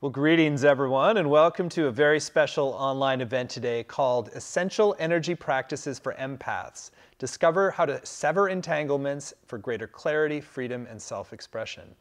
Well, greetings everyone, and welcome to a very special online event today called Essential Energy Practices for Empaths. Discover how to sever entanglements for greater clarity, freedom, and self-expression.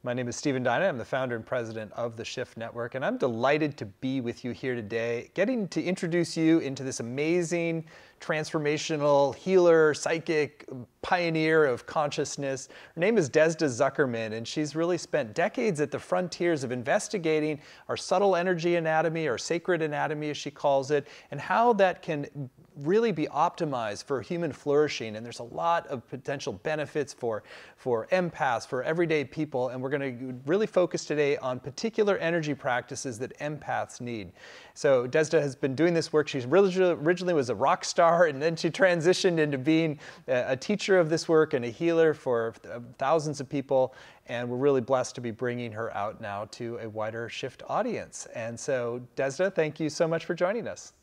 My name is Stephen Dyna. I'm the founder and president of the Shift Network, and I'm delighted to be with you here today, getting to introduce you into this amazing, transformational healer, psychic, pioneer of consciousness. Her name is Desda Zuckerman, and she's really spent decades at the frontiers of investigating our subtle energy anatomy, or sacred anatomy as she calls it, and how that can really be optimized for human flourishing. And there's a lot of potential benefits for empaths, for everyday people, and we're going to really focus today on particular energy practices that empaths need. So Desda has been doing this work. She originally was a rock star, and then she transitioned into being a teacher of this work and a healer for thousands of people. And we're really blessed to be bringing her out now to a wider Shift audience. And so Desda, thank you so much for joining us.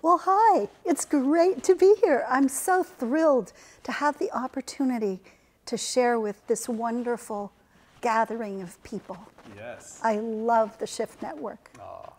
Well, hi, it's great to be here. I'm so thrilled to have the opportunity to share with this wonderful gathering of people. Yes. I love the Shift Network. Oh.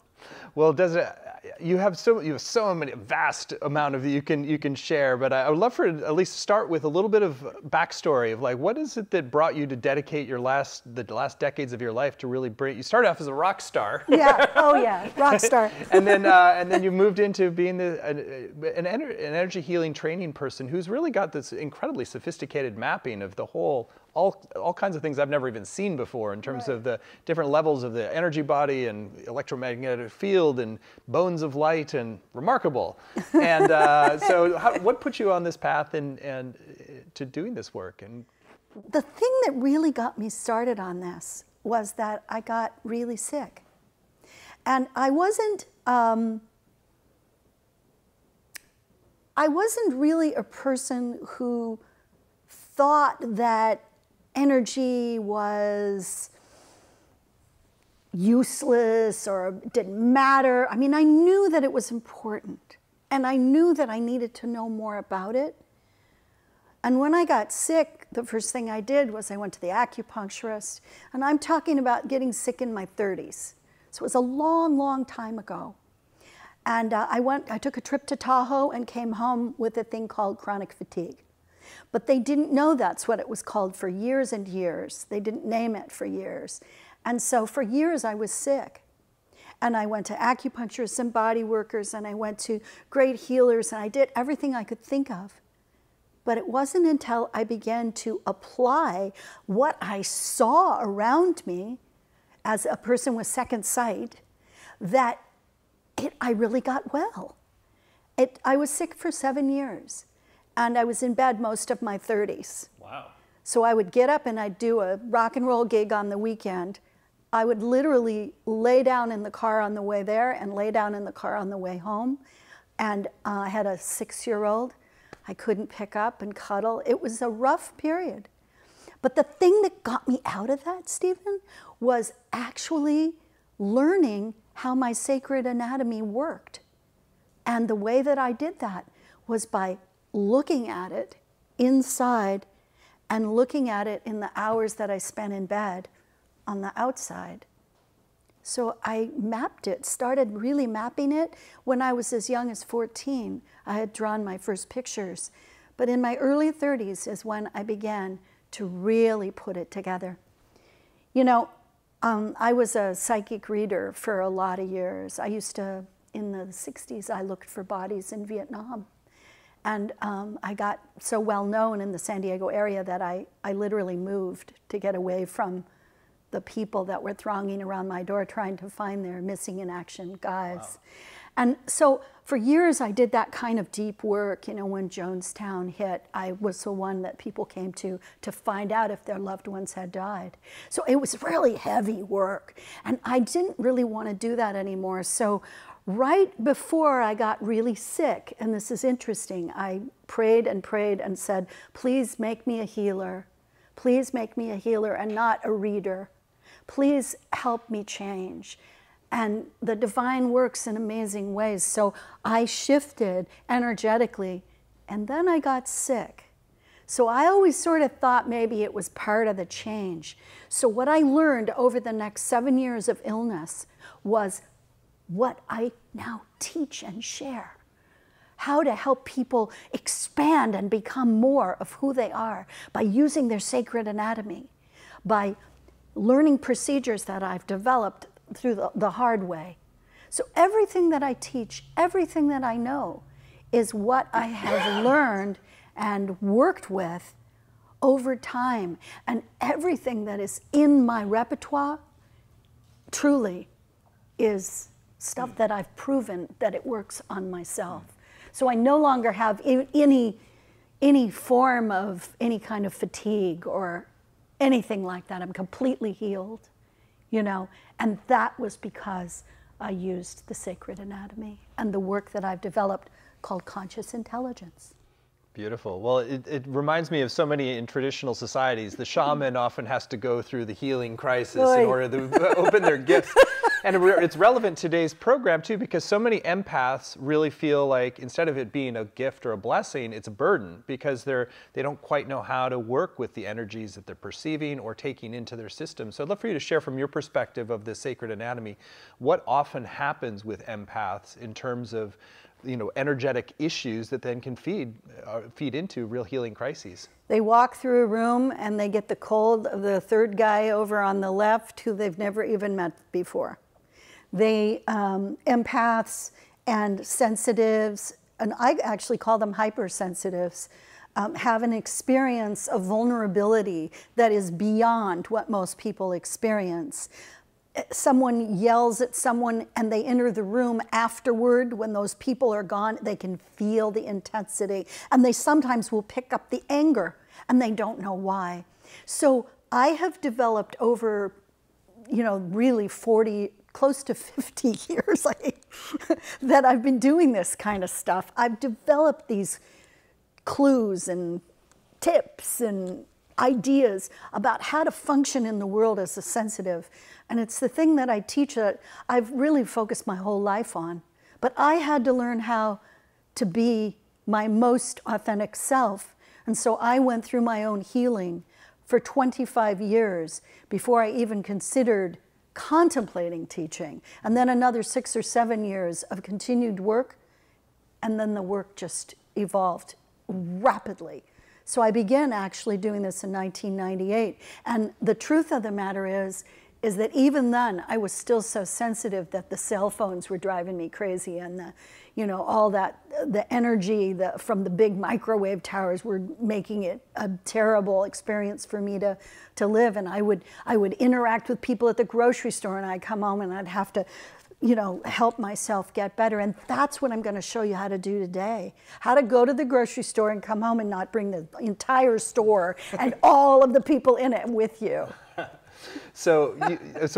Well, Desda, you have so many vast amount of you can share, but I would love for at least start with a little bit of backstory of like, what is it that brought you to dedicate the last decades of your life to really bring? You started off as a rock star. Yeah. Oh yeah, rock star. and then you moved into being an energy healing training person who's really got this incredibly sophisticated mapping of the whole. All kinds of things I've never even seen before in terms of the different levels of the energy body and electromagnetic field and bones of light, and remarkable. And so what put you on this path and to doing this work? And the thing that really got me started on this was that I got really sick. And I wasn't really a person who thought that energy was useless or didn't matter. I mean, I knew that it was important, and I knew that I needed to know more about it. And when I got sick, the first thing I did was I went to the acupuncturist, and I'm talking about getting sick in my 30s. So it was a long, long time ago. And I took a trip to Tahoe and came home with a thing called chronic fatigue. But they didn't know that's what it was called for years and years. They didn't name it for years. And so for years I was sick. And I went to acupuncturists and body workers, and I went to great healers, and I did everything I could think of. But it wasn't until I began to apply what I saw around me as a person with second sight that I really got well. I was sick for 7 years. And I was in bed most of my 30s. Wow. So I would get up and I'd do a rock and roll gig on the weekend. I would literally lay down in the car on the way there and lay down in the car on the way home. And I had a 6-year-old. I couldn't pick up and cuddle. It was a rough period. But the thing that got me out of that, Stephen, was actually learning how my sacred anatomy worked. And the way that I did that was by looking at it inside and looking at it in the hours that I spent in bed on the outside. So I mapped it, started really mapping it when I was as young as 14. I had drawn my first pictures. But in my early 30s is when I began to really put it together. You know, I was a psychic reader for a lot of years. I used to, in the 60s, I looked for bodies in Vietnam. And I got so well known in the San Diego area that I literally moved to get away from the people that were thronging around my door trying to find their missing in action guys. Wow. And so for years I did that kind of deep work. You know, when Jonestown hit, I was the one that people came to find out if their loved ones had died. So it was really heavy work. And I didn't really want to do that anymore. So right before I got really sick, and this is interesting, I prayed and prayed and said, please make me a healer. Please make me a healer and not a reader. Please help me change. And the divine works in amazing ways. So I shifted energetically, and then I got sick. So I always sort of thought maybe it was part of the change. So what I learned over the next 7 years of illness was what I now teach and share. How to help people expand and become more of who they are by using their sacred anatomy, by learning procedures that I've developed through the hard way. So everything that I teach, everything that I know, is what I have learned and worked with over time. And everything that is in my repertoire truly is stuff that I've proven that it works on myself. So I no longer have any form of any kind of fatigue or anything like that. I'm completely healed, you know, and that was because I used the sacred anatomy and the work that I've developed called conscious intelligence. Beautiful. Well, it reminds me of so many in traditional societies. The shaman often has to go through the healing crisis in order to open their gifts. And it's relevant to today's program, too, because so many empaths really feel like instead of it being a gift or a blessing, it's a burden because they don't quite know how to work with the energies that they're perceiving or taking into their system. So I'd love for you to share from your perspective of the sacred anatomy, what often happens with empaths in terms of energetic issues that then can feed into real healing crises. They walk through a room and they get the cold of the third guy over on the left who they've never even met before. They, empaths and sensitives, and I actually call them hypersensitives, have an experience of vulnerability that is beyond what most people experience. Someone yells at someone and they enter the room afterward when those people are gone, they can feel the intensity and they sometimes will pick up the anger and they don't know why. So I have developed over, really 40, close to 50 years that I've been doing this kind of stuff. I've developed these clues and tips and ideas about how to function in the world as a sensitive. And it's the thing that I teach that I've really focused my whole life on. But I had to learn how to be my most authentic self. And so I went through my own healing for 25 years before I even considered contemplating teaching. And then another 6 or 7 years of continued work. And then the work just evolved rapidly. So I began actually doing this in 1998. And the truth of the matter is that even then I was still so sensitive that the cell phones were driving me crazy and all that, the energy from the big microwave towers were making it a terrible experience for me to live. And I would interact with people at the grocery store and I'd come home and I'd have to help myself get better. And that's what I'm going to show you how to do today. How to go to the grocery store and come home and not bring the entire store and all of the people in it with you. So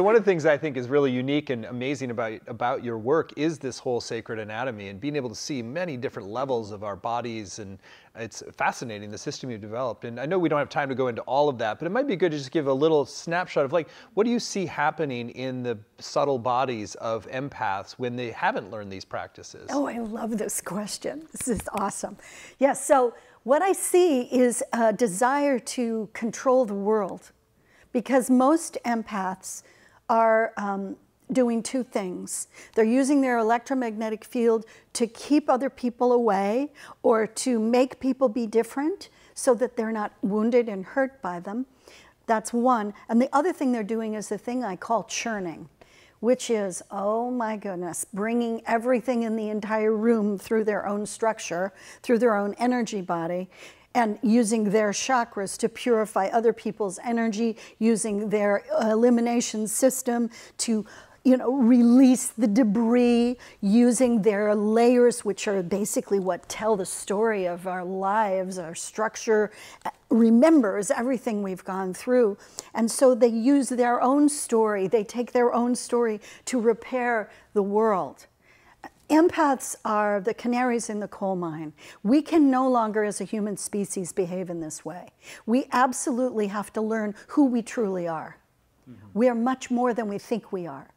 one of the things I think is really unique and amazing about your work is this whole sacred anatomy and being able to see many different levels of our bodies, and it's fascinating, the system you've developed. And I know we don't have time to go into all of that, but it might be good to just give a little snapshot of what do you see happening in the subtle bodies of empaths when they haven't learned these practices? Oh, I love this question. This is awesome. Yes, so what I see is a desire to control the world. Because most empaths are doing two things. They're using their electromagnetic field to keep other people away or to make people be different so that they're not wounded and hurt by them. That's one. And the other thing they're doing is the thing I call churning, which is, oh my goodness, bringing everything in the entire room through their own structure, through their own energy body, and using their chakras to purify other people's energy, using their elimination system to release the debris, using their layers, which are basically what tell the story of our lives. Our structure remembers everything we've gone through. And so they use their own story, they take their own story to repair the world. Empaths are the canaries in the coal mine. We can no longer, as a human species, behave in this way. We absolutely have to learn who we truly are. Mm-hmm. We are much more than we think we are.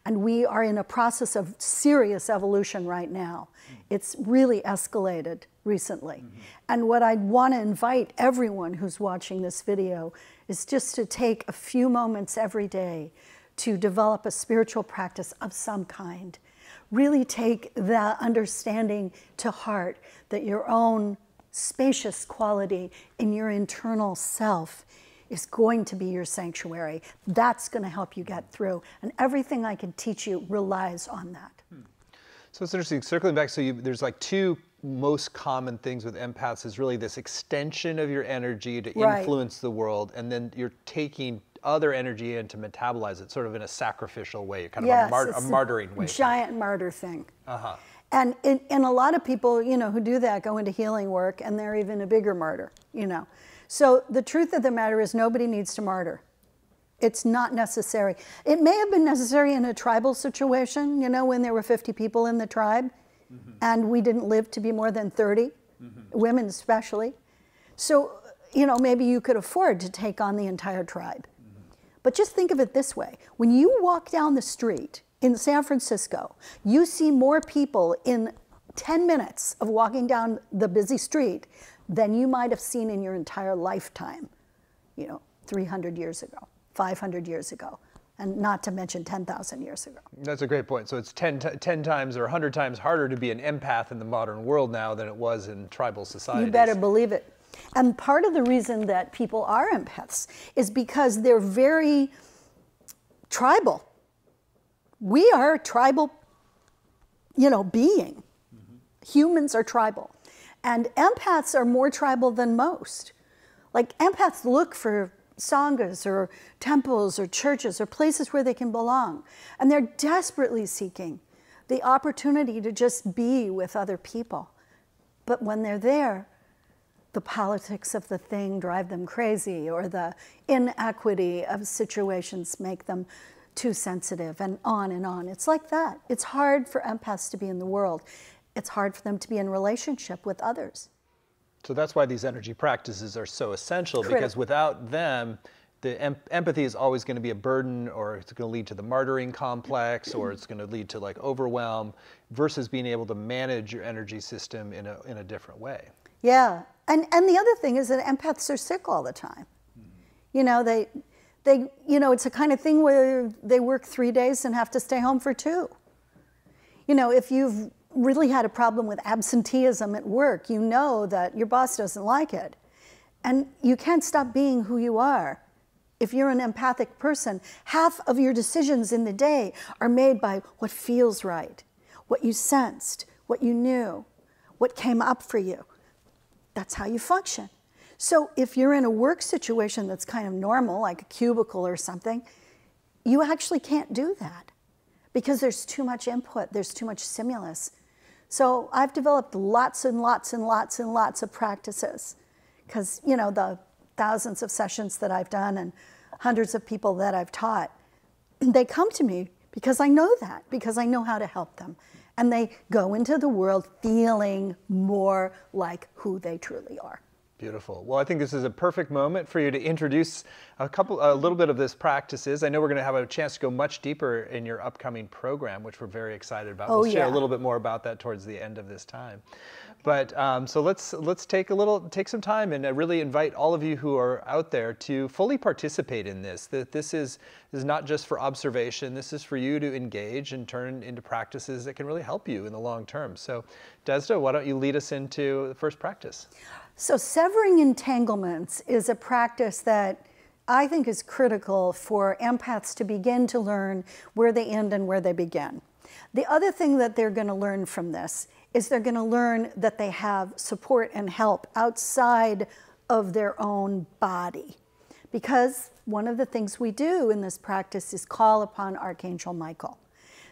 And we are in a process of serious evolution right now. It's really escalated recently. And what I want to invite everyone who's watching this video is just to take a few moments every day to develop a spiritual practice of some kind. Really take the understanding to heart that your own spacious quality in your internal self is going to be your sanctuary. That's going to help you get through. And everything I can teach you relies on that. So it's interesting, circling back, so there's like two most common things with empaths is really this extension of your energy to influence the world, and then you're taking other energy in to metabolize it, sort of in a sacrificial way, kind of a martyring way. Giant martyr thing. And a lot of people, you know, who do that go into healing work, and they're even a bigger martyr, you know. So the truth of the matter is nobody needs to martyr. It's not necessary. It may have been necessary in a tribal situation, you know, when there were 50 people in the tribe, and we didn't live to be more than 30, women especially. So, you know, maybe you could afford to take on the entire tribe. But just think of it this way. When you walk down the street in San Francisco, you see more people in 10 minutes of walking down the busy street than you might have seen in your entire lifetime, you know, 300 years ago, 500 years ago, and not to mention 10,000 years ago. That's a great point. So it's 10 times or 100 times harder to be an empath in the modern world now than it was in tribal societies. You better believe it. And part of the reason that people are empaths is because they're very tribal. We are a tribal, you know, being. Humans are tribal. And empaths are more tribal than most. Like, empaths look for sanghas or temples or churches or places where they can belong. And they're desperately seeking the opportunity to just be with other people. But when they're there, the politics of the thing drive them crazy, or the inequity of situations make them too sensitive, and on and on. It's like that. It's hard for empaths to be in the world. It's hard for them to be in relationship with others. So that's why these energy practices are so essential, because without them, the empathy is always going to be a burden, or it's going to lead to the martyring complex, or it's going to lead to like overwhelm, versus being able to manage your energy system in a different way. Yeah, and the other thing is that empaths are sick all the time. You know, they you know, it's a kind of thing where they work 3 days and have to stay home for 2. You know, if you've really had a problem with absenteeism at work, you know that your boss doesn't like it. And you can't stop being who you are. If you're an empathic person, half of your decisions in the day are made by what feels right, what you sensed, what you knew, what came up for you. That's how you function. So if you're in a work situation that's kind of normal, like a cubicle or something, you actually can't do that because there's too much input, there's too much stimulus. So I've developed lots and lots and lots and lots of practices because, you know, the thousands of sessions that I've done and hundreds of people that I've taught, they come to me because I know that, because I know how to help them. And they go into the world feeling more like who they truly are. Beautiful. Well, I think this is a perfect moment for you to introduce a little bit of this practices. I know we're going to have a chance to go much deeper in your upcoming program, which we're very excited about. We'll share a little bit more about that towards the end of this time. But so let's take some time and really invite all of you who are out there to fully participate in this. That this is not just for observation. This is for you to engage and turn into practices that can really help you in the long term. So, Desda, why don't you lead us into the first practice? So severing entanglements is a practice that I think is critical for empaths to begin to learn where they end and where they begin. The other thing that they're going to learn from this is they're going to learn that they have support and help outside of their own body. Because one of the things we do in this practice is call upon Archangel Michael.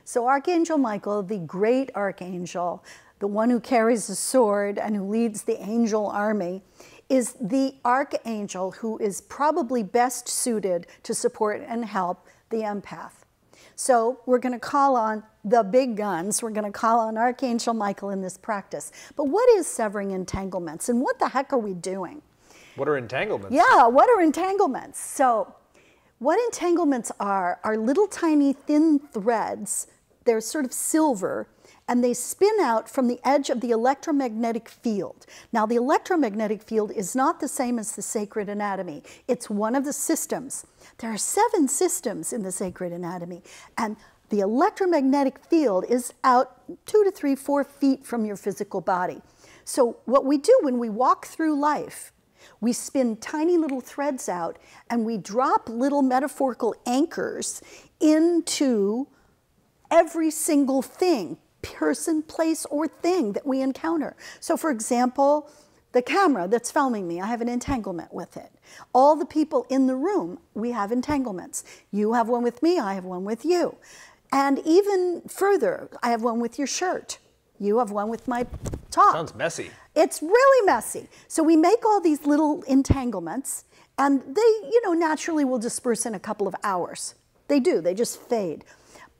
So Archangel Michael, the great archangel, the one who carries the sword and who leads the angel army, is the archangel who is probably best suited to support and help the empath. So we're going to call on the big guns. We're going to call on Archangel Michael in this practice. But what is severing entanglements, and what the heck are we doing? What are entanglements? Yeah, what are entanglements? So What entanglements are little tiny thin threads. They're sort of silver, and they spin out from the edge of the electromagnetic field. Now, the electromagnetic field is not the same as the sacred anatomy. It's one of the systems. There are 7 systems in the sacred anatomy, and the electromagnetic field is out 2 to 3, 4 feet from your physical body. So what we do when we walk through life, we spin tiny little threads out, and we drop little metaphorical anchors into every single thing, person, place, or thing that we encounter. So for example, the camera that's filming me, I have an entanglement with it. All the people in the room, we have entanglements. You have one with me, I have one with you. And even further, I have one with your shirt. You have one with my top. Sounds messy. It's really messy. So we make all these little entanglements, and they, naturally will disperse in a couple of hours. They do, they just fade.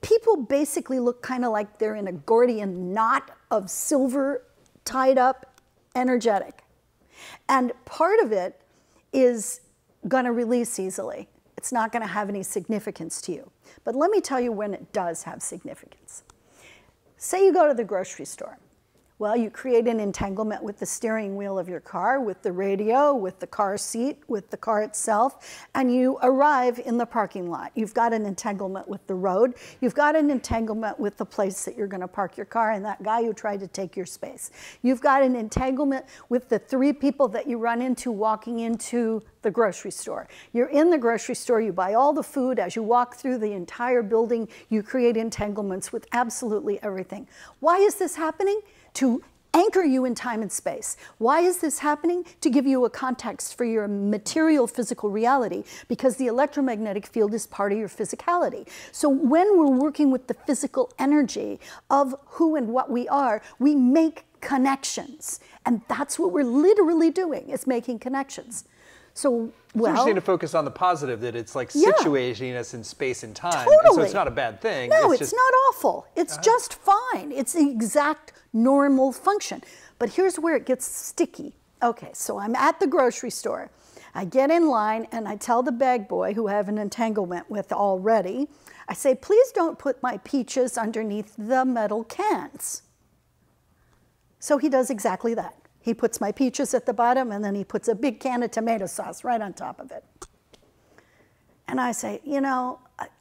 People basically look kind of like they're in a Gordian knot of silver tied up energetic. And part of it is going to release easily. It's not going to have any significance to you. But let me tell you when it does have significance. Say you go to the grocery store. Well, you create an entanglement with the steering wheel of your car, with the radio, with the car seat, with the car itself, and you arrive in the parking lot. You've got an entanglement with the road. You've got an entanglement with the place that you're going to park your car and that guy who tried to take your space. You've got an entanglement with the 3 people that you run into walking into the grocery store. You're in the grocery store, you buy all the food. As you walk through the entire building, you create entanglements with absolutely everything. Why is this happening? To anchor you in time and space. Why is this happening? To give you a context for your material physical reality, because the electromagnetic field is part of your physicality. So when we're working with the physical energy of who and what we are, we make connections. And that's what we're literally doing, is making connections. So, it's interesting to focus on the positive, that it's like Yeah. situating us in space and time. Totally. And so it's not a bad thing. No, it's just not awful. It's just fine. It's the exact normal function. But here's where it gets sticky. Okay, so I'm at the grocery store. I get in line and I tell the bag boy, who I have an entanglement with already, I say, please don't put my peaches underneath the metal cans. So he does exactly that. He puts my peaches at the bottom, and then he puts a big can of tomato sauce right on top of it. And I say,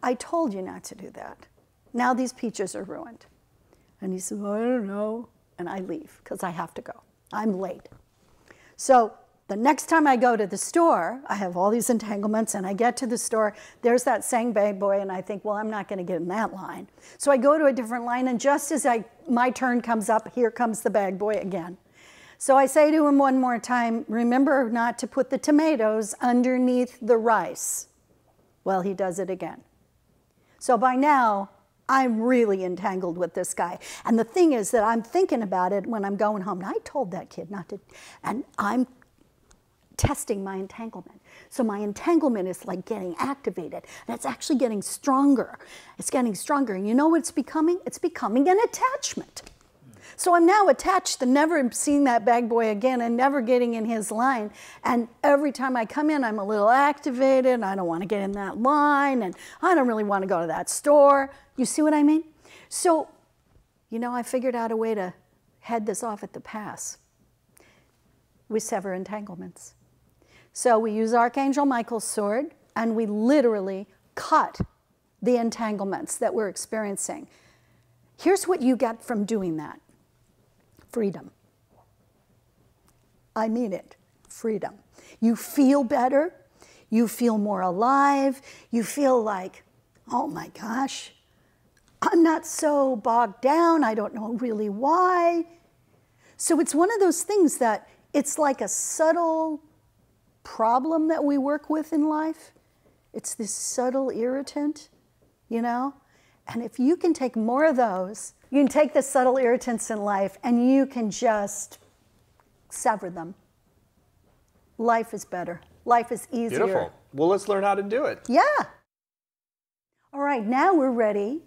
I told you not to do that. Now these peaches are ruined. And he said, well, I don't know. And I leave, because I have to go. I'm late. So the next time I go to the store, I have all these entanglements, and I get to the store, there's that same bag boy, and I think, well, I'm not going to get in that line. So I go to a different line, and just as my turn comes up, here comes the bag boy again. So I say to him one more time, remember not to put the tomatoes underneath the rice. Well, he does it again. So by now, I'm really entangled with this guy. And the thing is that I'm thinking about it when I'm going home. And I told that kid not to, and I'm testing my entanglement. So my entanglement is like getting activated. And it's actually getting stronger. It's getting stronger. And you know what it's becoming? It's becoming an attachment. So I'm now attached to never seeing that bag boy again and never getting in his line. And every time I come in, I'm a little activated. I don't want to get in that line, and I don't really want to go to that store. You see what I mean? So, I figured out a way to head this off at the pass. We sever entanglements. So we use Archangel Michael's sword, and we literally cut the entanglements that we're experiencing. Here's what you get from doing that. Freedom. I mean it, freedom. You feel better, you feel more alive, you feel like, oh my gosh, I'm not so bogged down, I don't know really why. So it's one of those things that it's like a subtle problem that we work with in life. It's this subtle irritant, And if you can take more of those, you can take the subtle irritants in life and you can just sever them. Life is better. Life is easier. Beautiful. Well, let's learn how to do it. Yeah. All right, now we're ready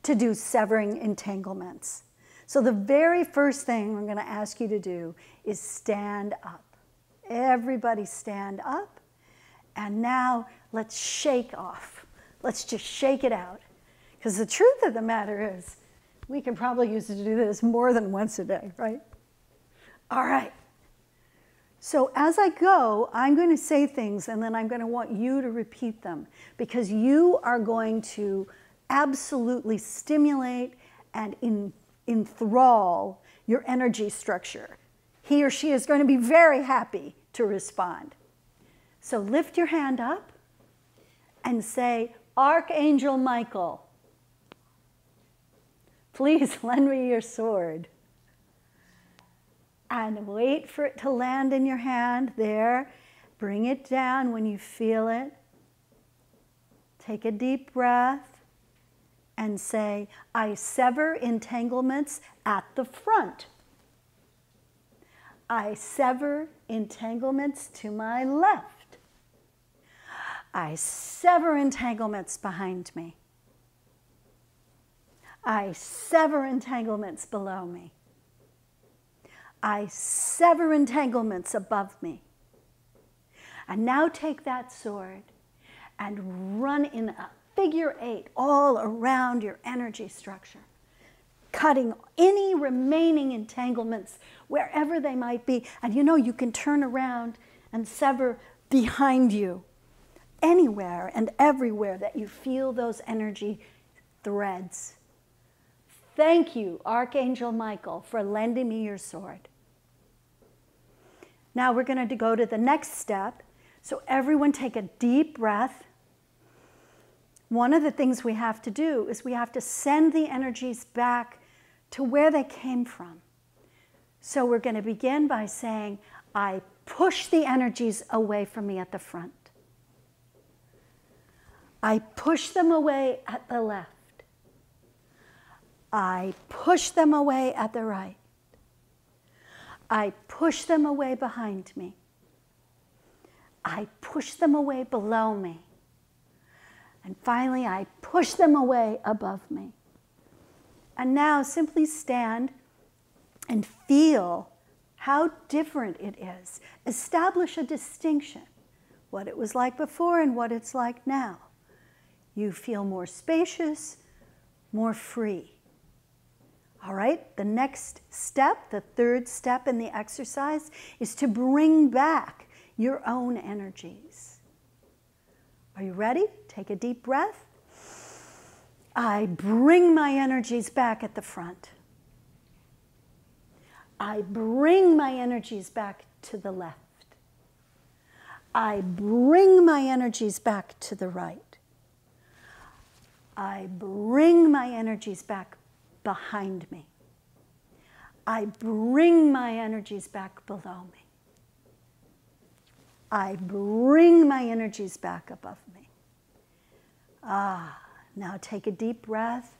to do severing entanglements. So the very first thing we're going to ask you to do is stand up. Everybody stand up. And now let's shake off. Let's just shake it out. Because the truth of the matter is, we can probably use it to do this more than once a day, right? All right. So as I go, I'm going to say things, and then I'm going to want you to repeat them, because you are going to absolutely stimulate and enthrall your energy structure. He or she is going to be very happy to respond. So lift your hand up and say, Archangel Michael, please lend me your sword. And wait for it to land in your hand there. Bring it down when you feel it. Take a deep breath and say, I sever entanglements at the front. I sever entanglements to my left. I sever entanglements behind me. I sever entanglements below me. I sever entanglements above me. And now take that sword and run in a figure 8 all around your energy structure, cutting any remaining entanglements wherever they might be. And you know, you can turn around and sever behind you, anywhere and everywhere that you feel those energy threads. Thank you, Archangel Michael, for lending me your sword. Now we're going to go to the next step. So everyone take a deep breath. One of the things we have to do is we have to send the energies back to where they came from. So we're going to begin by saying, I push the energies away from me at the front. I push them away at the left. I push them away at the right. I push them away behind me. I push them away below me. And finally, I push them away above me. And now simply stand and feel how different it is. Establish a distinction, what it was like before and what it's like now. You feel more spacious, more free. All right, the next step, the third step in the exercise, is to bring back your own energies. Are you ready? Take a deep breath. I bring my energies back at the front. I bring my energies back to the left. I bring my energies back to the right. I bring my energies back behind me. I bring my energies back below me. I bring my energies back above me. Now take a deep breath.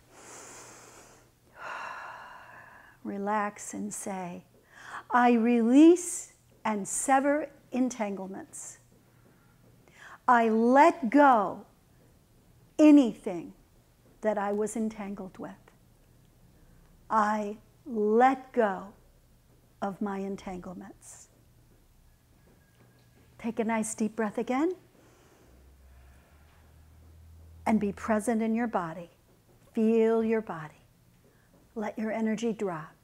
Relax and say, I release and sever entanglements. I let go anything that I was entangled with. I let go of my entanglements. Take a nice deep breath again. And be present in your body. Feel your body. Let your energy drop.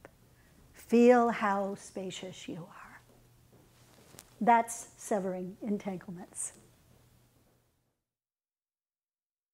Feel how spacious you are. That's severing entanglements.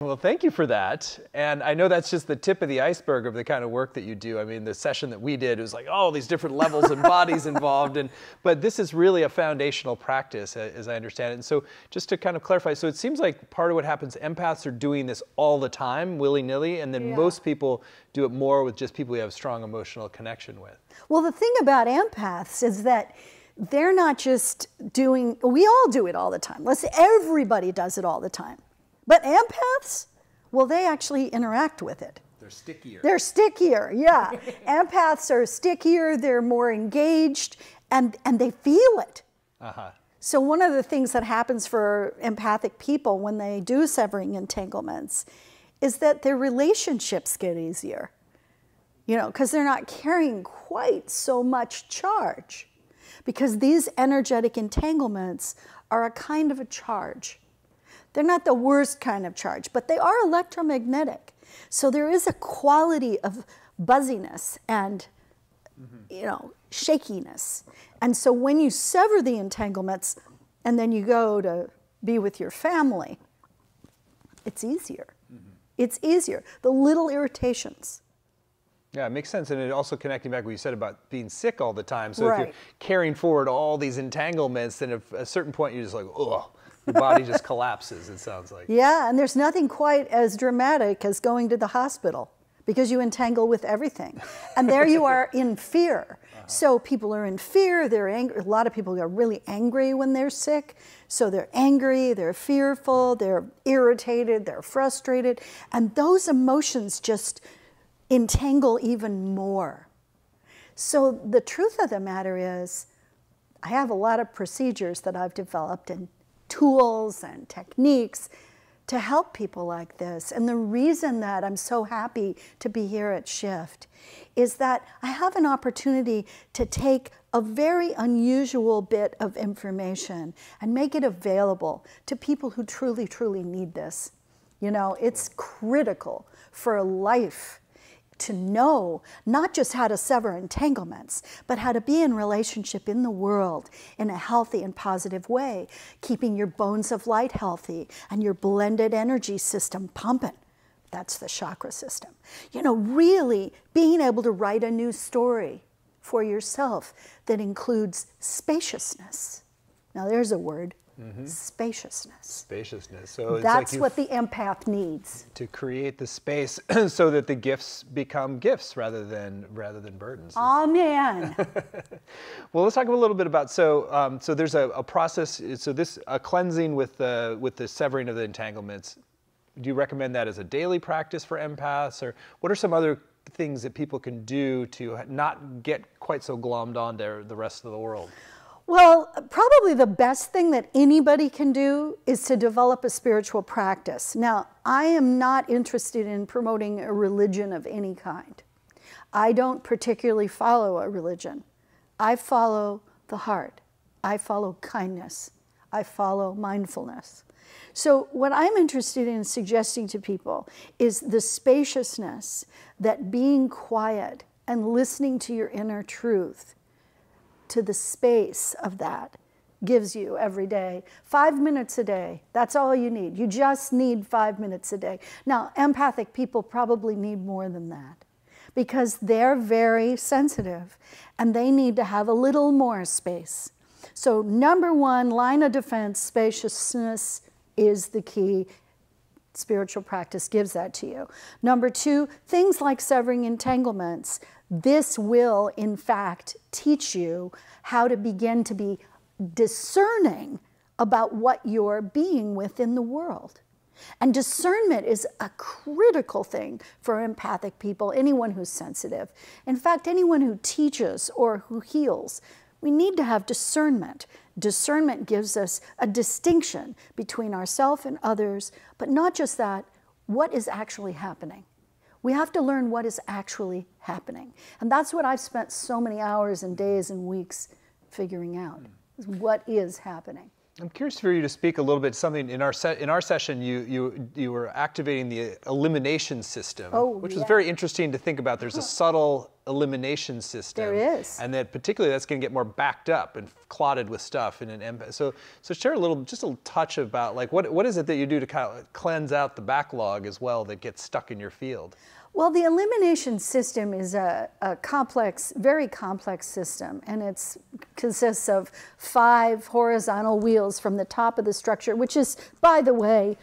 Well, thank you for that. And I know that's just the tip of the iceberg of the kind of work that you do. I mean, the session that we did was like, oh, these different levels and bodies involved. But this is really a foundational practice, as I understand it. And so just to kind of clarify, so it seems like part of what happens, empaths are doing this all the time, willy-nilly, and then most people do it more with just people you have a strong emotional connection with. Well, the thing about empaths is that they're not just doing, we all do it all the time. Everybody does it all the time. But empaths, well, they actually interact with it. They're stickier. They're stickier, yeah. Empaths are stickier, they're more engaged, and they feel it. So one of the things that happens for empathic people when they do severing entanglements is that their relationships get easier, you know, because they're not carrying quite so much charge. Because these energetic entanglements are a kind of a charge. They're not the worst kind of charge, but they are electromagnetic. So there is a quality of buzziness and shakiness. And so when you sever the entanglements and then you go to be with your family, it's easier. It's easier. The little irritations. Yeah, it makes sense. And it also connecting back what you said about being sick all the time. So Right. if you're carrying forward all these entanglements, then at a certain point you're just like, ugh, your body just collapses, it sounds like. Yeah, and there's nothing quite as dramatic as going to the hospital because you entangle with everything. And there you are in fear. So people are in fear, they're angry. A lot of people are really angry when they're sick. So they're angry, they're fearful, they're irritated, they're frustrated. And those emotions just entangle even more. So the truth of the matter is, I have a lot of procedures that I've developed and tools and techniques to help people like this. And the reason that I'm so happy to be here at Shift is that I have an opportunity to take a very unusual bit of information and make it available to people who truly, truly need this. You know, it's critical for life to know not just how to sever entanglements, but how to be in relationship in the world in a healthy and positive way, keeping your bones of light healthy and your blended energy system pumping. That's the chakra system. You know, really being able to write a new story for yourself that includes spaciousness. Now there's a word. Spaciousness. Spaciousness. So it's That's like what the empath needs. to create the space so that the gifts become gifts rather than burdens. Amen. Well, let's talk a little bit about so there's a process. So this a cleansing with the severing of the entanglements. Do you recommend that as a daily practice for empaths, or what are some other things that people can do to not get quite so glommed onto the rest of the world? Well, probably the best thing that anybody can do is to develop a spiritual practice. Now, I am not interested in promoting a religion of any kind. I don't particularly follow a religion. I follow the heart. I follow kindness. I follow mindfulness. So what I'm interested in suggesting to people is the spaciousness that being quiet and listening to your inner truth, to the space of that, gives you every day. 5 minutes a day, that's all you need. You just need 5 minutes a day. Now, empathic people probably need more than that because they're very sensitive and they need to have a little more space. So number one, line of defense, spaciousness is the key. Spiritual practice gives that to you. Number two, things like severing entanglements. This will, in fact, teach you how to begin to be discerning about what you're being with in the world. And discernment is a critical thing for empathic people, anyone who's sensitive. In fact, anyone who teaches or who heals, we need to have discernment. Discernment gives us a distinction between ourselves and others, but not just that, what is actually happening. We have to learn what is actually happening. And that's what I've spent so many hours and days and weeks figuring out, is what is happening. I'm curious for you to speak a little bit something in our session. You were activating the elimination system, which was very interesting to think about. There's a subtle elimination system. There is, and that particularly that's going to get more backed up and clotted with stuff in an empath. So share just a little touch about like what is it that you do to kind of cleanse out the backlog as well that gets stuck in your field? Well, the elimination system is a complex, very complex system, and it consists of 5 horizontal wheels from the top of the structure, which is, by the way,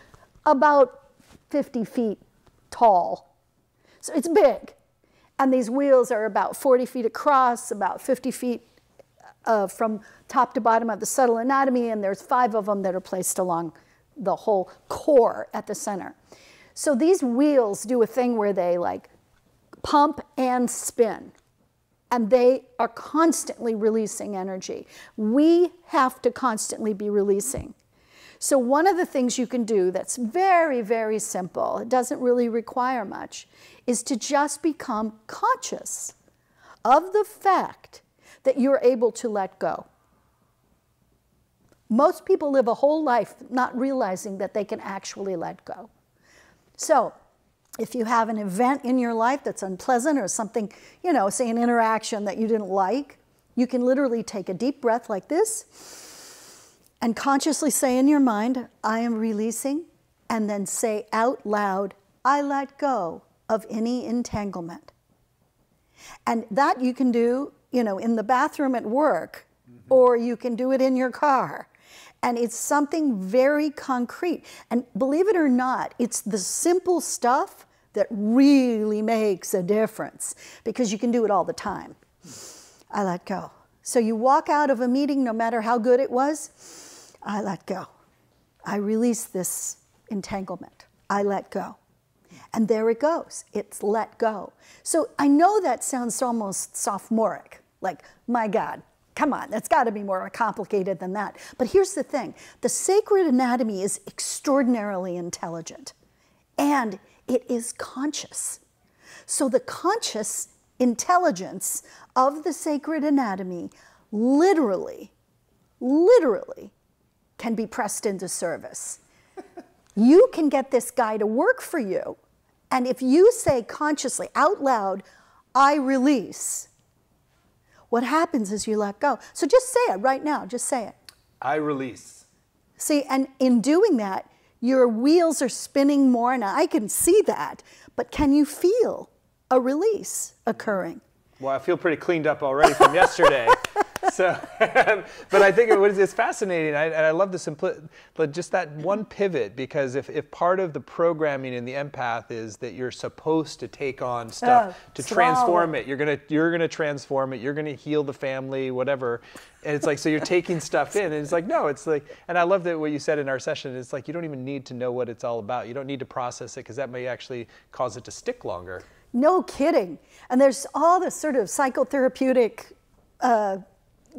about 50 feet tall. So it's big. And these wheels are about 40 feet across, about 50 feet from top to bottom of the subtle anatomy, and there's 5 of them that are placed along the whole core at the center. So these wheels do a thing where they like pump and spin, and they are constantly releasing energy. We have to constantly be releasing. So one of the things you can do that's very, very simple, it doesn't really require much, is to just become conscious of the fact that you're able to let go. Most people live a whole life not realizing that they can actually let go. So if you have an event in your life that's unpleasant or something, you know, say an interaction that you didn't like, you can literally take a deep breath like this and consciously say in your mind, I am releasing, and then say out loud, I let go of any entanglement. And that you can do, you know, in the bathroom at work, or you can do it in your car. And it's something very concrete. And believe it or not, it's the simple stuff that really makes a difference, because you can do it all the time. I let go. So you walk out of a meeting, no matter how good it was, I let go. I release this entanglement. I let go. And there it goes. It's let go. So I know that sounds almost sophomoric, like, my God, come on, that's got to be more complicated than that. But here's the thing. The sacred anatomy is extraordinarily intelligent, and it is conscious. So the conscious intelligence of the sacred anatomy literally can be pressed into service. You can get this guy to work for you. And if you say consciously, out loud, I release, what happens is you let go. So just say it right now, just say it. I release. See, and in doing that, your wheels are spinning more. Now, I can see that, but can you feel a release occurring? Well, I feel pretty cleaned up already from yesterday. So, but I think it's fascinating. I love the simplicity, but just that one pivot, because if part of the programming in the empath is that you're supposed to take on stuff to transform it, you're gonna transform it, you're gonna heal the family, whatever. And it's like, so you're taking stuff in, and it's like, no, it's like, and I love that what you said in our session, it's like, you don't even need to know what it's all about. You don't need to process it, because that may actually cause it to stick longer. No kidding. And there's all this sort of psychotherapeutic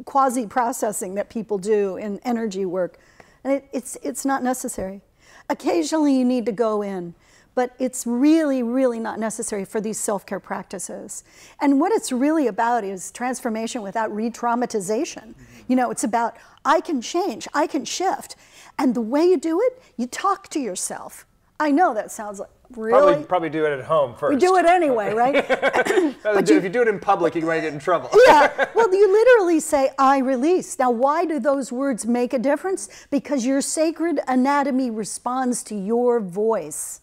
quasi-processing that people do in energy work. And it's not necessary. Occasionally you need to go in, but it's really, really not necessary for these self-care practices. And what it's really about is transformation without re-traumatization. You know, it's about, I can change, I can shift. And the way you do it, you talk to yourself. I know that sounds like, really? Probably do it at home first. We do it anyway, right? If you do it in public, you might get in trouble. Yeah, well, you literally say, I release. Now, why do those words make a difference? Because your sacred anatomy responds to your voice.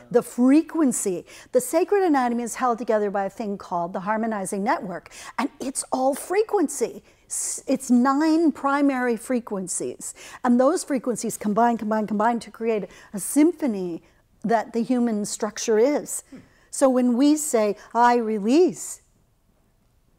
The frequency. The sacred anatomy is held together by a thing called the harmonizing network, and it's all frequency. It's 9 primary frequencies, and those frequencies combine to create a symphony that the human structure is. So when we say, I release,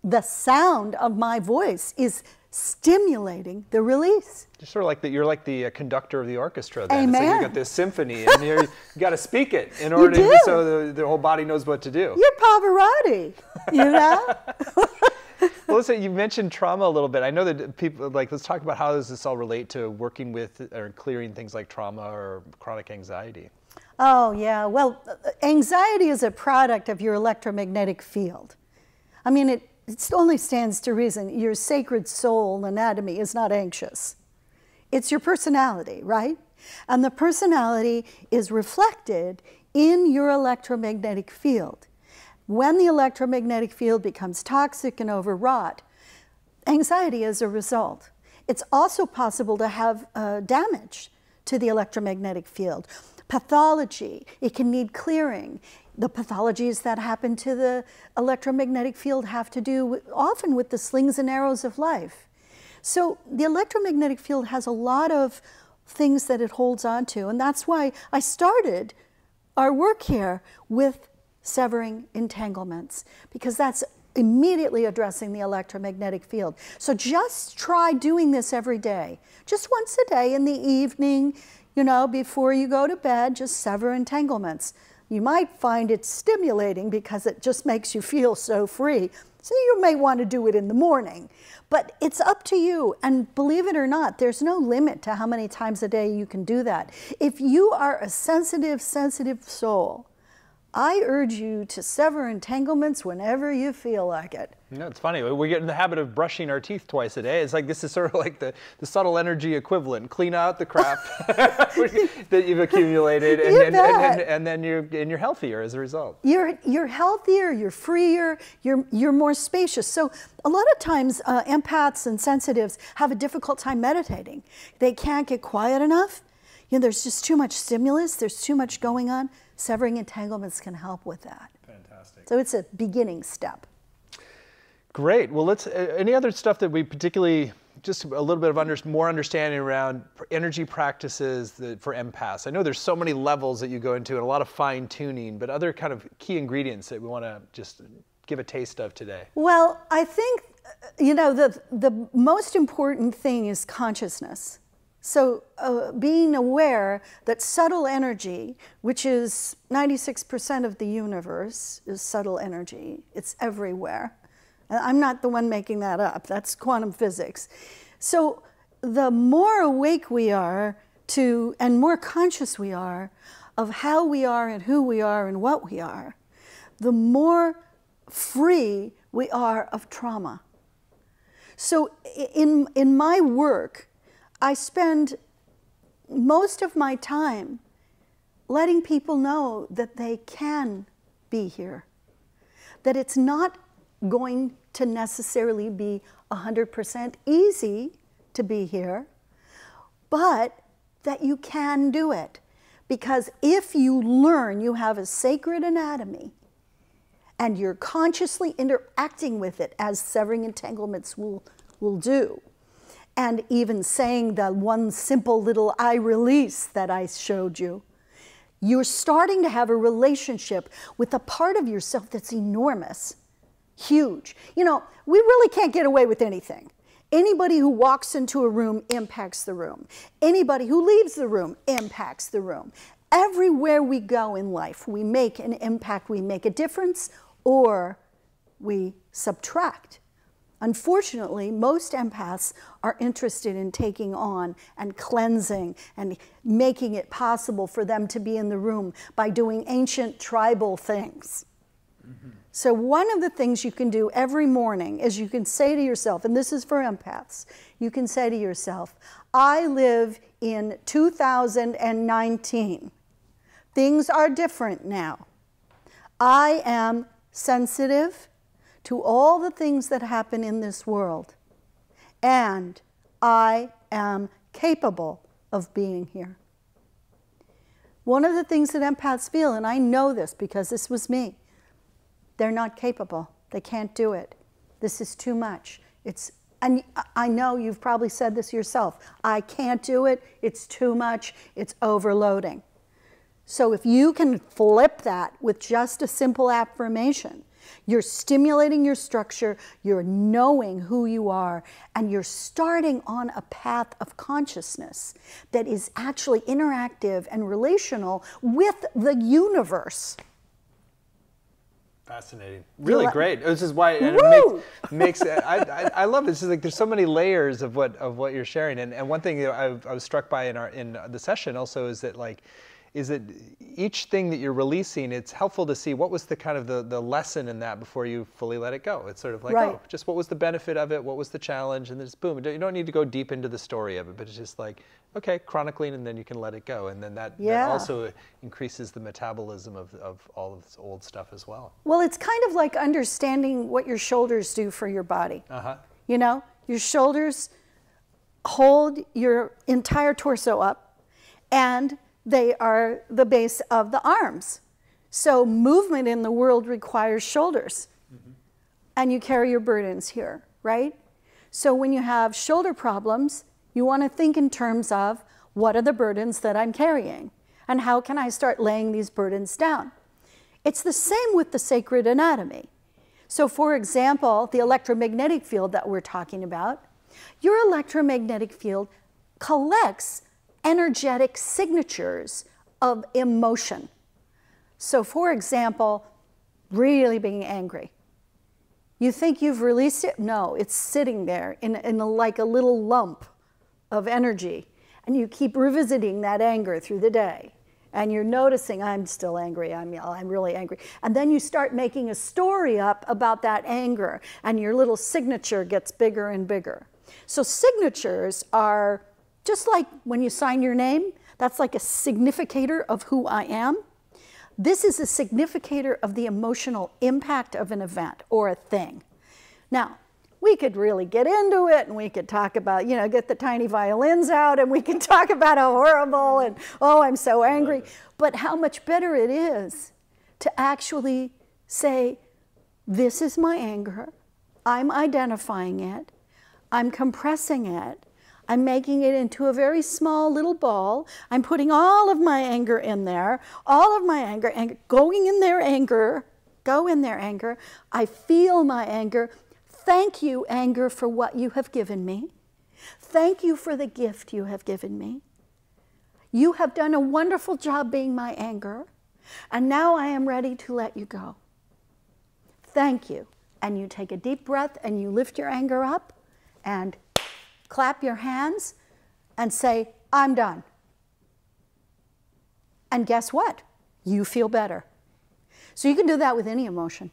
the sound of my voice is stimulating the release. You're sort of like you're like the conductor of the orchestra then. Amen. It's like you got this symphony, and you got to speak it in order so the whole body knows what to do. You're Pavarotti, you know? Well, listen, you mentioned trauma a little bit. I know that people, like, let's talk about how does this all relate to working with or clearing things like trauma or chronic anxiety. Oh, yeah. Well, anxiety is a product of your electromagnetic field. I mean, it only stands to reason. Your sacred soul anatomy is not anxious. It's your personality, right? And the personality is reflected in your electromagnetic field. When the electromagnetic field becomes toxic and overwrought, anxiety is a result. It's also possible to have damage to the electromagnetic field. Pathology, it can need clearing. The pathologies that happen to the electromagnetic field have to do often with the slings and arrows of life. So the electromagnetic field has a lot of things that it holds on to, and that's why I started our work here with severing entanglements, because that's immediately addressing the electromagnetic field. So just try doing this every day. Just once a day in the evening, you know, before you go to bed, just sever entanglements. You might find it stimulating because it just makes you feel so free. So you may want to do it in the morning, but it's up to you. And believe it or not, there's no limit to how many times a day you can do that. If you are a sensitive soul, I urge you to sever entanglements whenever you feel like it. No, it's funny. We get in the habit of brushing our teeth twice a day. It's like this is sort of like the subtle energy equivalent. Clean out the crap that you've accumulated, and then you're healthier as a result. You're healthier. You're freer. You're more spacious. So a lot of times, empaths and sensitives have a difficult time meditating. They can't get quiet enough. You know, there's just too much stimulus. There's too much going on. Severing entanglements can help with that. Fantastic. So it's a beginning step. Great. Well, let's. Any other stuff that we particularly, just a little bit of more understanding around energy practices for empaths. I know there's so many levels that you go into and a lot of fine tuning, but other kind of key ingredients that we want to just give a taste of today. Well, I think, you know, the most important thing is consciousness. So being aware that subtle energy, which is 96% of the universe, is subtle energy. It's everywhere. I'm not the one making that up. That's quantum physics. So the more awake we are to, and more conscious we are of how we are and who we are and what we are, the more free we are of trauma. So in my work, I spend most of my time letting people know that they can be here, that it's not going to necessarily be 100% easy to be here, but that you can do it. Because if you learn you have a sacred anatomy and you're consciously interacting with it, as severing entanglements will do, and even saying the one simple little I release that I showed you, you're starting to have a relationship with a part of yourself that's enormous. Huge. You know, we really can't get away with anything. Anybody who walks into a room impacts the room. Anybody who leaves the room impacts the room. Everywhere we go in life, we make an impact, we make a difference, or we subtract. Unfortunately, most empaths are interested in taking on and cleansing and making it possible for them to be in the room by doing ancient tribal things. Mm-hmm. So one of the things you can do every morning is you can say to yourself, and this is for empaths, you can say to yourself, I live in 2019. Things are different now. I am sensitive to all the things that happen in this world, and I am capable of being here. One of the things that empaths feel, and I know this because this was me, they're not capable. They can't do it. This is too much. And I know you've probably said this yourself. I can't do it. It's too much. It's overloading. So if you can flip that with just a simple affirmation, you're stimulating your structure, you're knowing who you are, and you're starting on a path of consciousness that is actually interactive and relational with the universe. Fascinating. Really great. This is why it makes I love this. It's like there's so many layers of what you're sharing. And one thing that I was struck by in the session also is that each thing that you're releasing, it's helpful to see what was the kind of the lesson in that before you fully let it go. It's sort of like, oh, just what was the benefit of it? What was the challenge? And then just boom. You don't need to go deep into the story of it, but it's just like, okay, chronicling, and then you can let it go. And then that also increases the metabolism of all of this old stuff as well. Well, it's kind of like understanding what your shoulders do for your body. Uh-huh. You know, your shoulders hold your entire torso up, and they are the base of the arms. So movement in the world requires shoulders. Mm-hmm. And you carry your burdens here, right? So when you have shoulder problems, you want to think in terms of, what are the burdens that I'm carrying? And how can I start laying these burdens down? It's the same with the sacred anatomy. So for example, the electromagnetic field that we're talking about, your electromagnetic field collects energetic signatures of emotion. So for example, really being angry. You think you've released it? No, it's sitting there like a little lump of energy. And you keep revisiting that anger through the day. and you're noticing, I'm still angry, I'm really angry. And then you start making a story up about that anger, and your little signature gets bigger and bigger. So signatures are just like when you sign your name, that's like a significator of who I am. This is a significator of the emotional impact of an event or a thing. Now, we could really get into it, and we could talk about, you know, get the tiny violins out, and we can talk about how horrible and, oh, I'm so angry. But how much better it is to actually say, this is my anger, I'm identifying it, I'm compressing it, I'm making it into a very small little ball, I'm putting all of my anger in there, all of my anger, going in their anger, go in their anger, I feel my anger. Thank you, anger, for what you have given me. Thank you for the gift you have given me. You have done a wonderful job being my anger, and now I am ready to let you go. Thank you. And you take a deep breath, and you lift your anger up, and clap your hands, and say, I'm done. And guess what? You feel better. So you can do that with any emotion.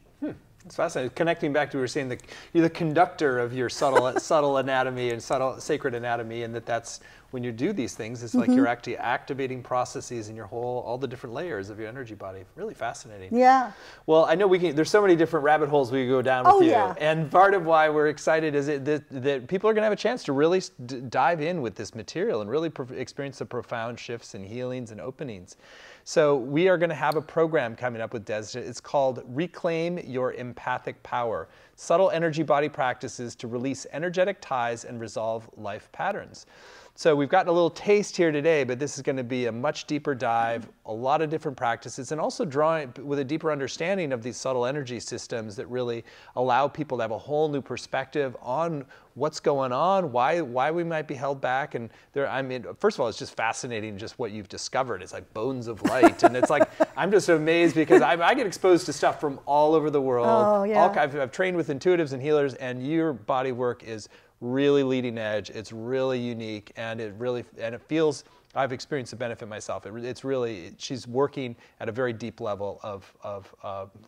It's fascinating. Connecting back to what we were saying, that you're the conductor of your subtle anatomy and sacred anatomy, and that's when you do these things, it's like you're actually activating processes in your all the different layers of your energy body. Really fascinating. Yeah. Well, I know there's so many different rabbit holes we could go down with you. Yeah. And part of why we're excited is that people are going to have a chance to really dive in with this material and really experience the profound shifts and healings and openings. So we are going to have a program coming up with Des. It's called Reclaim Your Empathic Power, Subtle Energy Body Practices to Release Energetic Ties and Resolve Life Patterns. So we've gotten a little taste here today, but this is going to be a much deeper dive, a lot of different practices, and also drawing with a deeper understanding of these subtle energy systems that really allow people to have a whole new perspective on what's going on, why we might be held back. And I mean, first of all, it's just fascinating just what you've discovered. It's like bones of light. And it's like, I'm just amazed because I get exposed to stuff from all over the world. Oh, yeah. I've trained with intuitives and healers, and your body work is really leading edge. It's really unique, and it feels, I've experienced the benefit myself. It's really, she's working at a very deep level of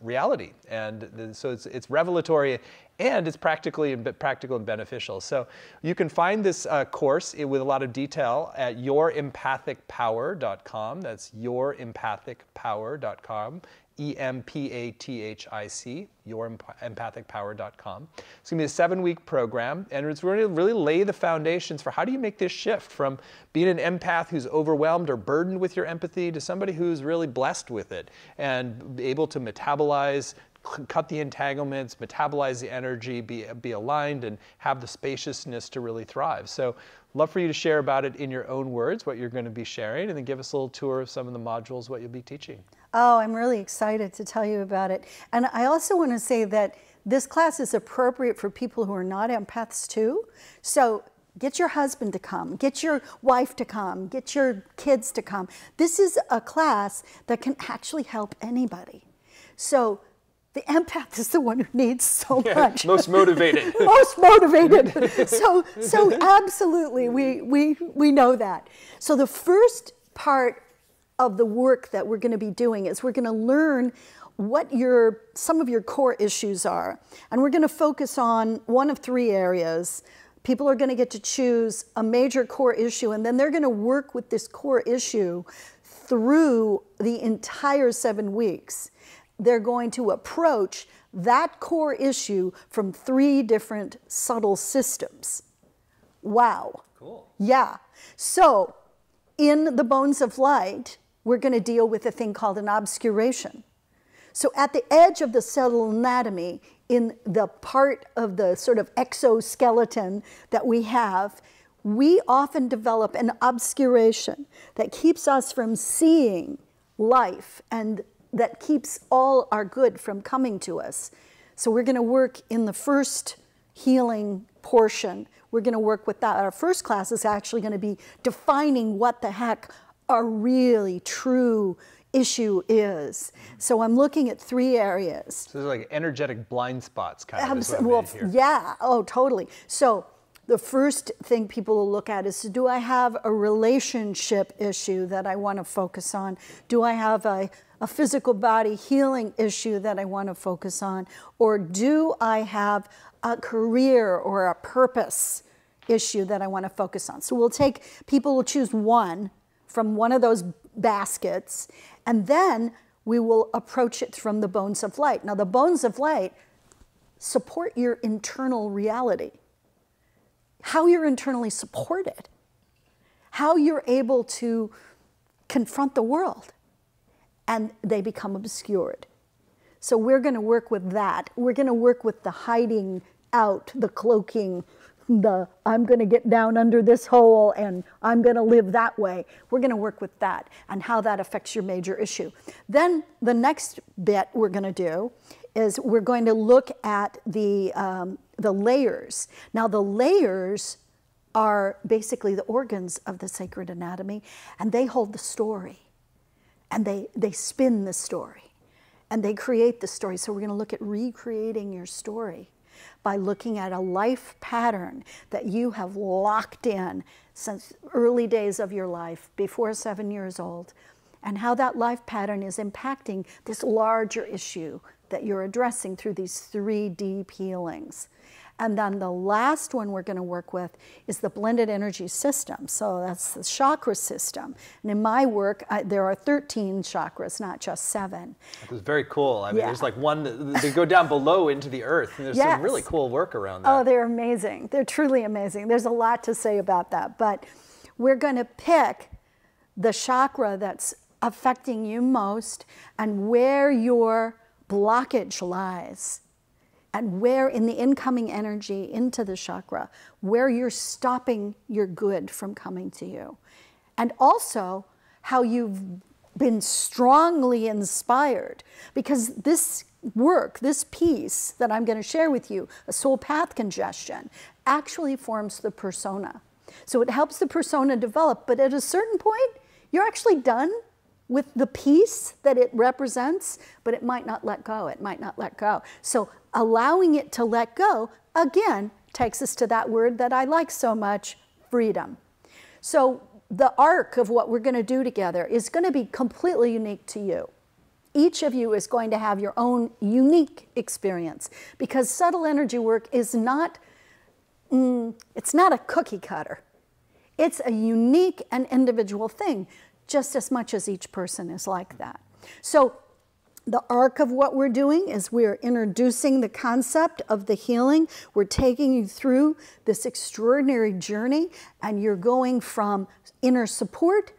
reality. And so it's revelatory, and it's practical and beneficial. So you can find this course with a lot of detail at yourempathicpower.com. That's yourempathicpower.com. EMPATHIC, yourempathicpower.com. It's going to be a 7-week program, and it's going to really lay the foundations for how do you make this shift from being an empath who's overwhelmed or burdened with your empathy to somebody who's really blessed with it and be able to metabolize, cut the entanglements, metabolize the energy, be aligned, and have the spaciousness to really thrive. So love for you to share about it in your own words, what you're going to be sharing, and then give us a little tour of some of the modules, what you'll be teaching. Oh, I'm really excited to tell you about it. And I also want to say that this class is appropriate for people who are not empaths too. So get your husband to come, get your wife to come, get your kids to come. This is a class that can actually help anybody. So the empath is the one who needs so much. Most motivated. Most motivated. So absolutely, we know that. So the first part of the work that we're going to be doing is we're going to learn what some of your core issues are. And we're going to focus on one of 3 areas. People are going to get to choose a major core issue, and then they're going to work with this core issue through the entire 7 weeks. They're going to approach that core issue from 3 different subtle systems. Wow. Cool. Yeah. So in the Bones of Light, we're going to deal with a thing called an obscuration. So at the edge of the subtle anatomy, in the part of the sort of exoskeleton that we have, we often develop an obscuration that keeps us from seeing life and that keeps all our good from coming to us. So we're going to work in the first healing portion. We're going to work with that. Our first class is actually going to be defining what the heck a really true issue is. So I'm looking at 3 areas. So there's like energetic blind spots kind of. Well, yeah, oh, totally. So the first thing people will look at is, do I have a relationship issue that I want to focus on? Do I have a physical body healing issue that I want to focus on? Or do I have a career or a purpose issue that I want to focus on? So people will choose one from one of those baskets, and then we will approach it from the bones of light. Now, the bones of light support your internal reality. How you're internally supported, how you're able to confront the world, and they become obscured. So we're going to work with that. We're going to work with the hiding out, the cloaking, I'm going to get down under this hole and I'm going to live that way. We're going to work with that and how that affects your major issue. Then the next bit we're going to do is we're going to look at the layers. Now, the layers are basically the organs of the sacred anatomy, and they hold the story, and they spin the story, and they create the story. So we're going to look at recreating your story by looking at a life pattern that you have locked in since early days of your life, before 7 years old, and how that life pattern is impacting this larger issue that you're addressing through these 3 deep healings. And then the last one we're going to work with is the blended energy system. So that's the chakra system. And in my work, there are 13 chakras, not just 7. It's very cool. I mean, there's like one, they go down below into the earth, and there's some really cool work around that. Oh, they're amazing. They're truly amazing. There's a lot to say about that. But we're going to pick the chakra that's affecting you most and where your blockage lies, and where in the incoming energy into the chakra, where you're stopping your good from coming to you. And also how you've been strongly inspired, because this work, this piece that I'm going to share with you, a soul path congestion, actually forms the persona. So it helps the persona develop, but at a certain point, you're actually done with the piece that it represents, but it might not let go. It might not let go. So allowing it to let go, again, takes us to that word that I like so much, freedom. So the arc of what we're going to do together is going to be completely unique to you. Each of you is going to have your own unique experience, because subtle energy work is not, it's not a cookie cutter. It's a unique and individual thing, just as much as each person is like that. So the arc of what we're doing is we're introducing the concept of the healing. We're taking you through this extraordinary journey, and you're going from inner support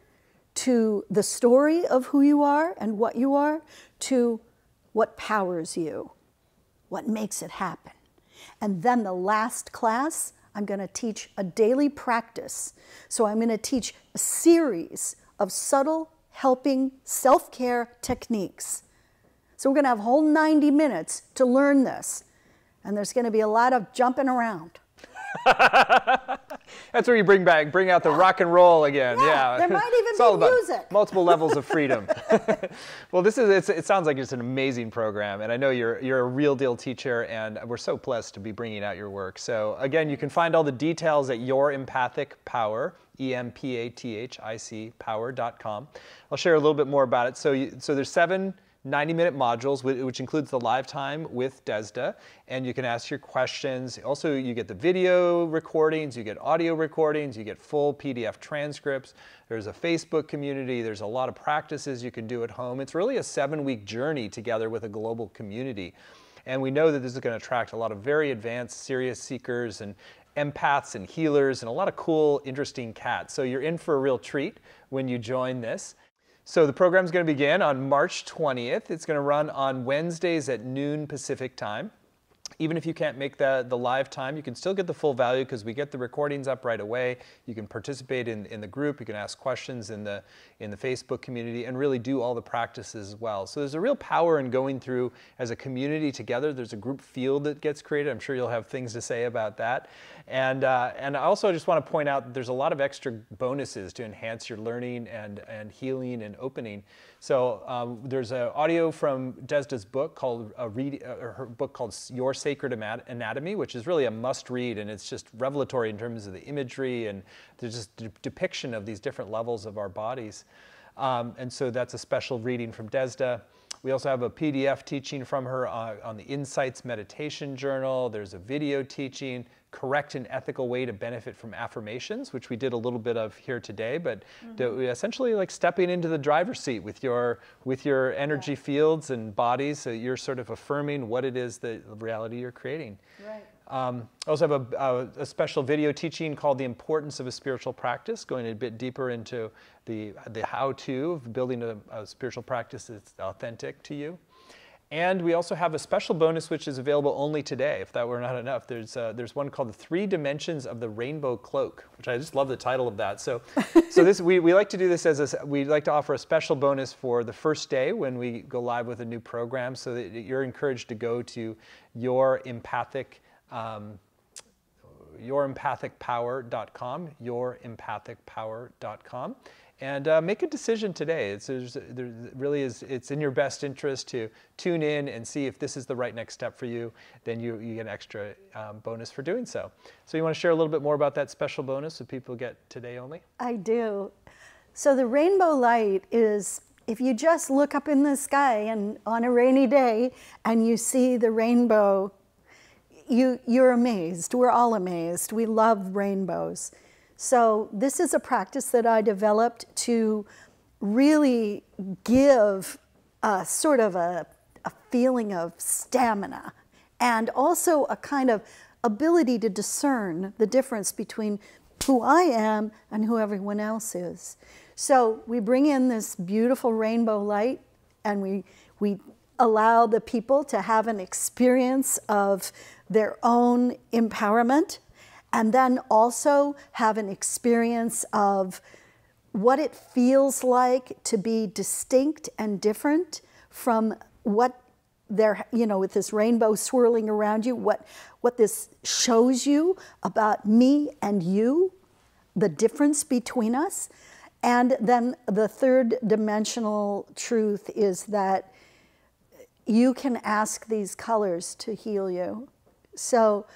to the story of who you are and what you are, to what powers you, what makes it happen. And then the last class, I'm going to teach a daily practice. So I'm going to teach a series of subtle, helping self-care techniques. So we're going to have a whole 90 minutes to learn this. And there's going to be a lot of jumping around. That's where you bring out the rock and roll again. Yeah. There might even It's all be about music. Multiple levels of freedom. Well, it sounds like it's an amazing program, and I know you're a real deal teacher, and we're so blessed to be bringing out your work. So again, you can find all the details at Your Empathic Power, EMPATHIC power.com. I'll share a little bit more about it. So there's 7 90-minute modules, which includes the live time with Desda, and you can ask your questions. Also, you get the video recordings, you get audio recordings, you get full PDF transcripts. There's a Facebook community. There's a lot of practices you can do at home. It's really a 7-week journey together with a global community. And we know that this is going to attract a lot of very advanced, serious seekers and empaths and healers and a lot of cool, interesting cats. So you're in for a real treat when you join this. So the program's going to begin on March 20th. It's going to run on Wednesdays at noon Pacific time. Even if you can't make the live time, you can still get the full value because we get the recordings up right away. You can participate in the group. You can ask questions in the Facebook community and really do all the practices as well. So there's a real power in going through as a community together. There's a group field that gets created. I'm sure you'll have things to say about that. And I also just want to point out that there's a lot of extra bonuses to enhance your learning and healing and opening. So there's an audio from Desda's book called her book called Your Sacred Anatomy, which is really a must read, and it's just revelatory in terms of the imagery and there's just depiction of these different levels of our bodies. And so that's a special reading from Desda. We also have a PDF teaching from her on the Insights Meditation Journal. There's a video teaching, Correct and Ethical Way to Benefit from Affirmations, which we did a little bit of here today, but essentially like stepping into the driver's seat with your energy fields and bodies, so you're sort of affirming what it is, the reality you're creating. Right. I also have a special video teaching called The Importance of a Spiritual Practice, going a bit deeper into the how-to of building a spiritual practice that's authentic to you. And we also have a special bonus which is available only today, if that were not enough. There's one called The 3 Dimensions of the Rainbow Cloak, which I just love the title of that. So this we like to do this we like to offer a special bonus for the first day when we go live with a new program, so that you're encouraged to go to YourEmpathicPower.com, YourEmpathicPower.com, and make a decision today. It's in your best interest to tune in and see if this is the right next step for you. Then you get an extra bonus for doing so. So you want to share a little bit more about that special bonus that people get today only? I do. So the rainbow light is, if you just look up in the sky and on a rainy day and you see the rainbow, you're amazed. We're all amazed. We love rainbows. So this is a practice that I developed to really give sort of a feeling of stamina and also a kind of ability to discern the difference between who I am and who everyone else is. So we bring in this beautiful rainbow light and we allow the people to have an experience of their own empowerment, and then also have an experience of what it feels like to be distinct and different from what they're, with this rainbow swirling around you, what this shows you about me and you, the difference between us. And then the third dimensional truth is that you can ask these colors to heal you. So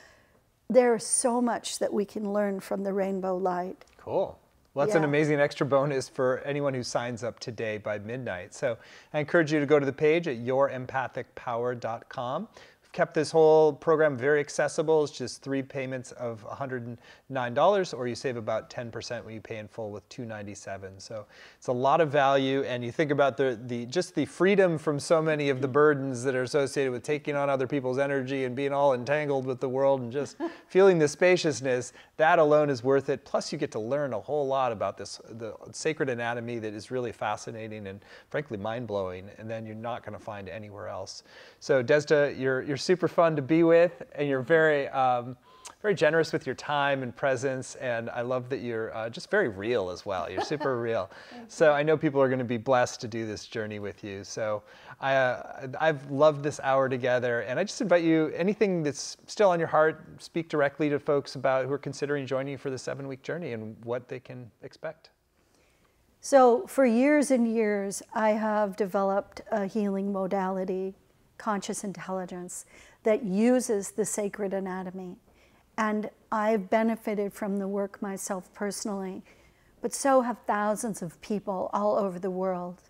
there's so much that we can learn from the rainbow light. Cool. Well, that's an amazing extra bonus for anyone who signs up today by midnight. So I encourage you to go to the page at YourEmpathicPower.com. We've kept this whole program very accessible. It's just 3 payments of $109, or you save about 10% when you pay in full with $297. So it's a lot of value, and you think about just the freedom from so many of the burdens that are associated with taking on other people's energy and being all entangled with the world and just feeling the spaciousness. That alone is worth it. Plus you get to learn a whole lot about the sacred anatomy that is really fascinating and frankly mind-blowing, and then you're not going to find anywhere else. So Desda, you're super fun to be with, and you're very generous with your time and presence, and I love that you're just very real as well. You're super real. So I know people are going to be blessed to do this journey with you. So I've loved this hour together, and I just invite you, anything that's still on your heart, speak directly to folks who are considering joining you for the 7-week journey and what they can expect. So for years and years, I have developed a healing modality, conscious intelligence, that uses the sacred anatomy. And I've benefited from the work myself personally, but so have thousands of people all over the world.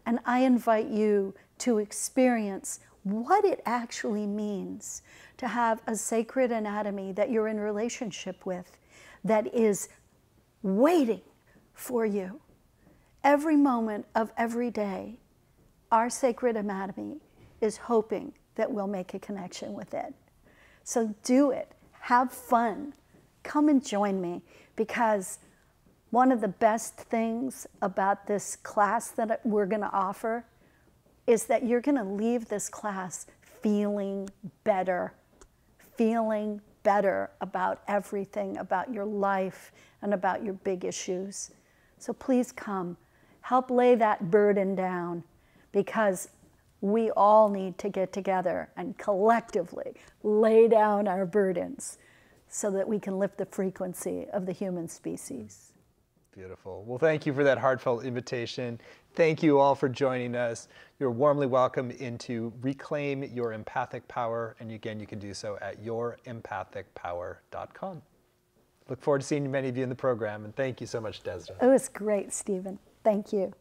And I invite you to experience what it actually means to have a sacred anatomy that you're in relationship with, that is waiting for you. Every moment of every day, our sacred anatomy is hoping that we'll make a connection with it. So do it. Have fun. Come and join me, because one of the best things about this class that we're going to offer is that you're going to leave this class feeling better about everything, about your life and about your big issues. So please come. Help lay that burden down, because we all need to get together and collectively lay down our burdens so that we can lift the frequency of the human species. Beautiful. Well, thank you for that heartfelt invitation. Thank you all for joining us. You're warmly welcome into Reclaim Your Empathic Power. And again, you can do so at yourempathicpower.com. Look forward to seeing many of you in the program. And thank you so much, Desna. It was great, Stephen. Thank you.